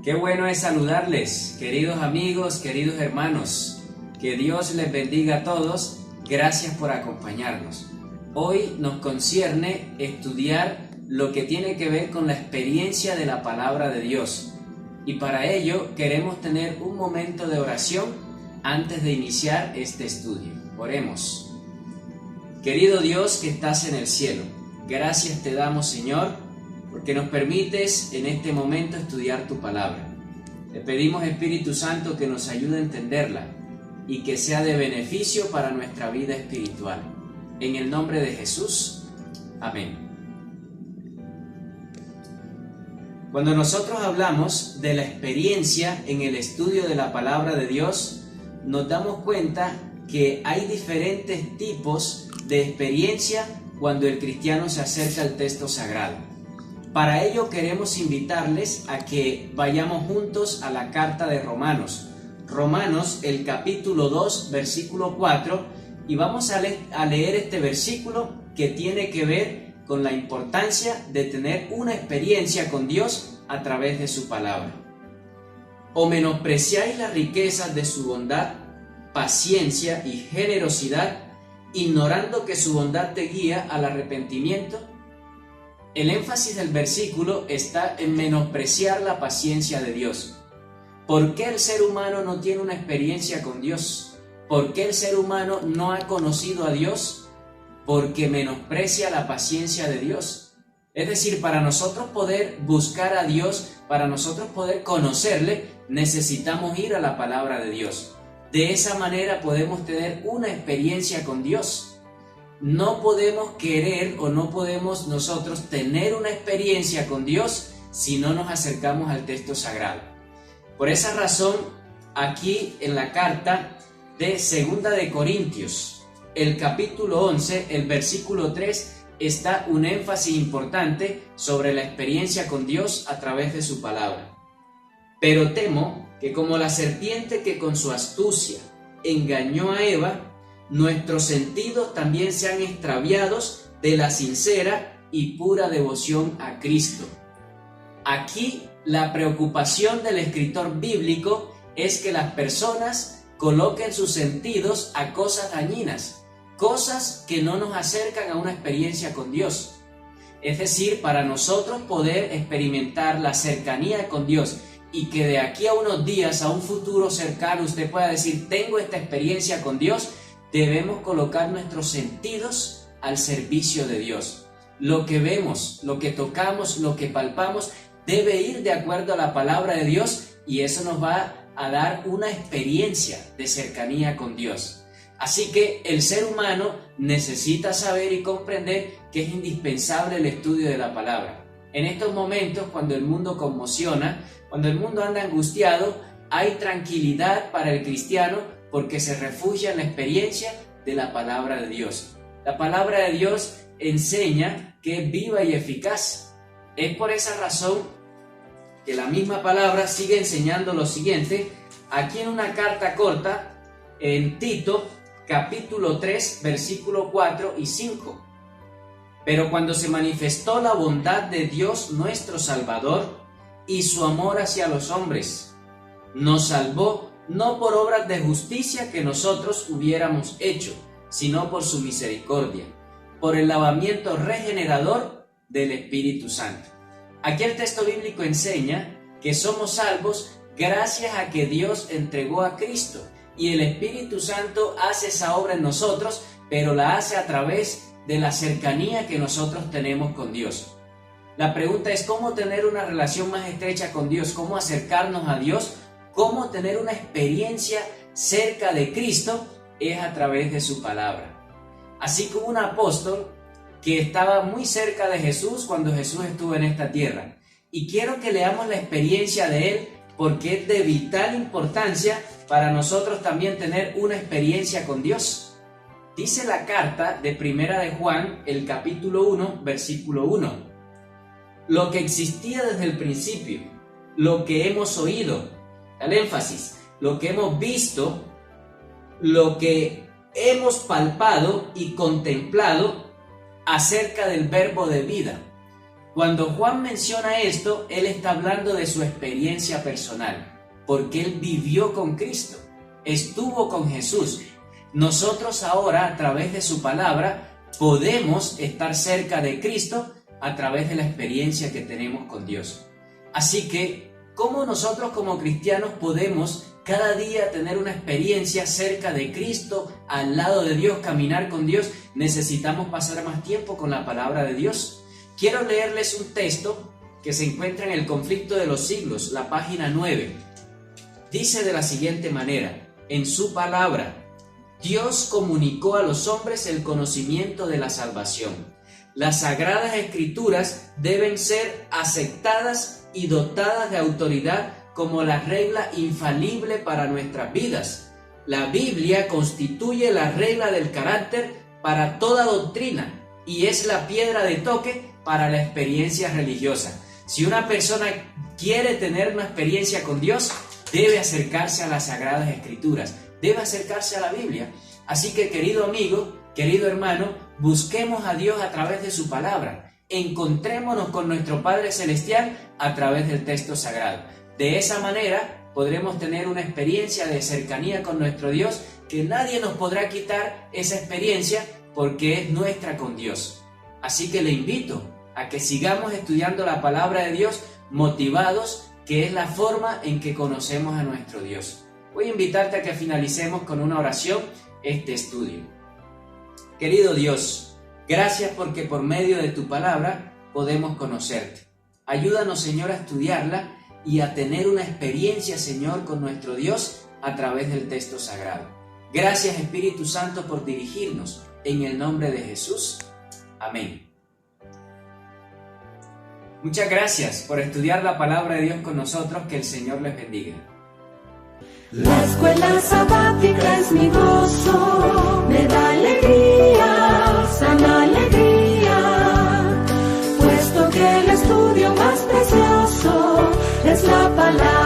Qué bueno es saludarles, queridos amigos, queridos hermanos. Que Dios les bendiga a todos. Gracias por acompañarnos. Hoy nos concierne estudiar lo que tiene que ver con la experiencia de la palabra de Dios. Y para ello queremos tener un momento de oración antes de iniciar este estudio. Oremos. Querido Dios que estás en el cielo, gracias te damos, Señor, porque nos permites en este momento estudiar tu palabra. Te pedimos, Espíritu Santo, que nos ayude a entenderla y que sea de beneficio para nuestra vida espiritual. En el nombre de Jesús, amén. Cuando nosotros hablamos de la experiencia en el estudio de la palabra de Dios, nos damos cuenta que hay diferentes tipos de experiencia cuando el cristiano se acerca al texto sagrado. Para ello queremos invitarles a que vayamos juntos a la carta de Romanos. Romanos, el capítulo 2, versículo 4, y vamos a leer este versículo que tiene que ver con la importancia de tener una experiencia con Dios a través de su palabra. ¿O menospreciáis las riquezas de su bondad, paciencia y generosidad, ignorando que su bondad te guía al arrepentimiento? El énfasis del versículo está en menospreciar la paciencia de Dios. ¿Por qué el ser humano no tiene una experiencia con Dios? ¿Por qué el ser humano no ha conocido a Dios? Porque menosprecia la paciencia de Dios. Es decir, para nosotros poder buscar a Dios, para nosotros poder conocerle, necesitamos ir a la palabra de Dios. De esa manera podemos tener una experiencia con Dios. No podemos querer o no podemos nosotros tener una experiencia con Dios si no nos acercamos al texto sagrado. Por esa razón, aquí en la carta de 2 de Corintios, el capítulo 11, el versículo 3, está un énfasis importante sobre la experiencia con Dios a través de su palabra. Pero temo que como la serpiente que con su astucia engañó a Eva, nuestros sentidos también sean extraviados de la sincera y pura devoción a Cristo. Aquí la preocupación del escritor bíblico es que las personas coloquen sus sentidos a cosas dañinas, cosas que no nos acercan a una experiencia con Dios. Es decir, para nosotros poder experimentar la cercanía con Dios y que de aquí a unos días, a un futuro cercano, usted pueda decir, tengo esta experiencia con Dios, debemos colocar nuestros sentidos al servicio de Dios. Lo que vemos, lo que tocamos, lo que palpamos, debe ir de acuerdo a la palabra de Dios y eso nos va a dar una experiencia de cercanía con Dios. Así que el ser humano necesita saber y comprender que es indispensable el estudio de la palabra. En estos momentos, cuando el mundo conmociona, cuando el mundo anda angustiado, hay tranquilidad para el cristiano porque se refugia en la experiencia de la palabra de Dios. La palabra de Dios enseña que es viva y eficaz. Es por esa razón que la misma palabra sigue enseñando lo siguiente, aquí en una carta corta, en Tito, capítulo 3, versículo 4 y 5. Pero cuando se manifestó la bondad de Dios nuestro Salvador y su amor hacia los hombres, nos salvó no por obras de justicia que nosotros hubiéramos hecho, sino por su misericordia, por el lavamiento regenerador del Espíritu Santo. Aquí el texto bíblico enseña que somos salvos gracias a que Dios entregó a Cristo y el Espíritu Santo hace esa obra en nosotros, pero la hace a través de la cercanía que nosotros tenemos con Dios. La pregunta es cómo tener una relación más estrecha con Dios, cómo acercarnos a Dios, cómo tener una experiencia cerca de Cristo, es a través de su palabra. Así como un apóstol que estaba muy cerca de Jesús cuando Jesús estuvo en esta tierra. Y quiero que leamos la experiencia de él porque es de vital importancia para nosotros también tener una experiencia con Dios. Dice la carta de Primera de Juan, el capítulo 1, versículo 1. Lo que existía desde el principio, lo que hemos oído, el énfasis, lo que hemos visto, lo que hemos palpado y contemplado acerca del verbo de vida. Cuando Juan menciona esto, él está hablando de su experiencia personal, porque él vivió con Cristo, estuvo con Jesús. Nosotros ahora, a través de su palabra, podemos estar cerca de Cristo a través de la experiencia que tenemos con Dios. Así que, ¿cómo nosotros como cristianos podemos cada día tener una experiencia cerca de Cristo, al lado de Dios, caminar con Dios? Necesitamos pasar más tiempo con la palabra de Dios. Quiero leerles un texto que se encuentra en el Conflicto de los Siglos, la página 9. Dice de la siguiente manera: en su palabra, Dios comunicó a los hombres el conocimiento de la salvación. Las Sagradas Escrituras deben ser aceptadas y dotadas de autoridad como la regla infalible para nuestras vidas. La Biblia constituye la regla del carácter para toda doctrina y es la piedra de toque para la experiencia religiosa. Si una persona quiere tener una experiencia con Dios, debe acercarse a las Sagradas Escrituras, debe acercarse a la Biblia. Así que, querido amigo, querido hermano, busquemos a Dios a través de su palabra. Encontrémonos con nuestro Padre Celestial a través del texto sagrado. De esa manera podremos tener una experiencia de cercanía con nuestro Dios, que nadie nos podrá quitar esa experiencia porque es nuestra con Dios. Así que le invito a que sigamos estudiando la palabra de Dios motivados, que es la forma en que conocemos a nuestro Dios. Voy a invitarte a que finalicemos con una oración este estudio. Querido Dios, gracias porque por medio de tu palabra podemos conocerte. Ayúdanos, Señor, a estudiarla y a tener una experiencia, Señor, con nuestro Dios a través del texto sagrado. Gracias, Espíritu Santo, por dirigirnos. En el nombre de Jesús. Amén. Muchas gracias por estudiar la palabra de Dios con nosotros. Que el Señor les bendiga. La escuela sabática es mi gozo, me da alegría, sana alegría, puesto que el estudio más precioso es la palabra.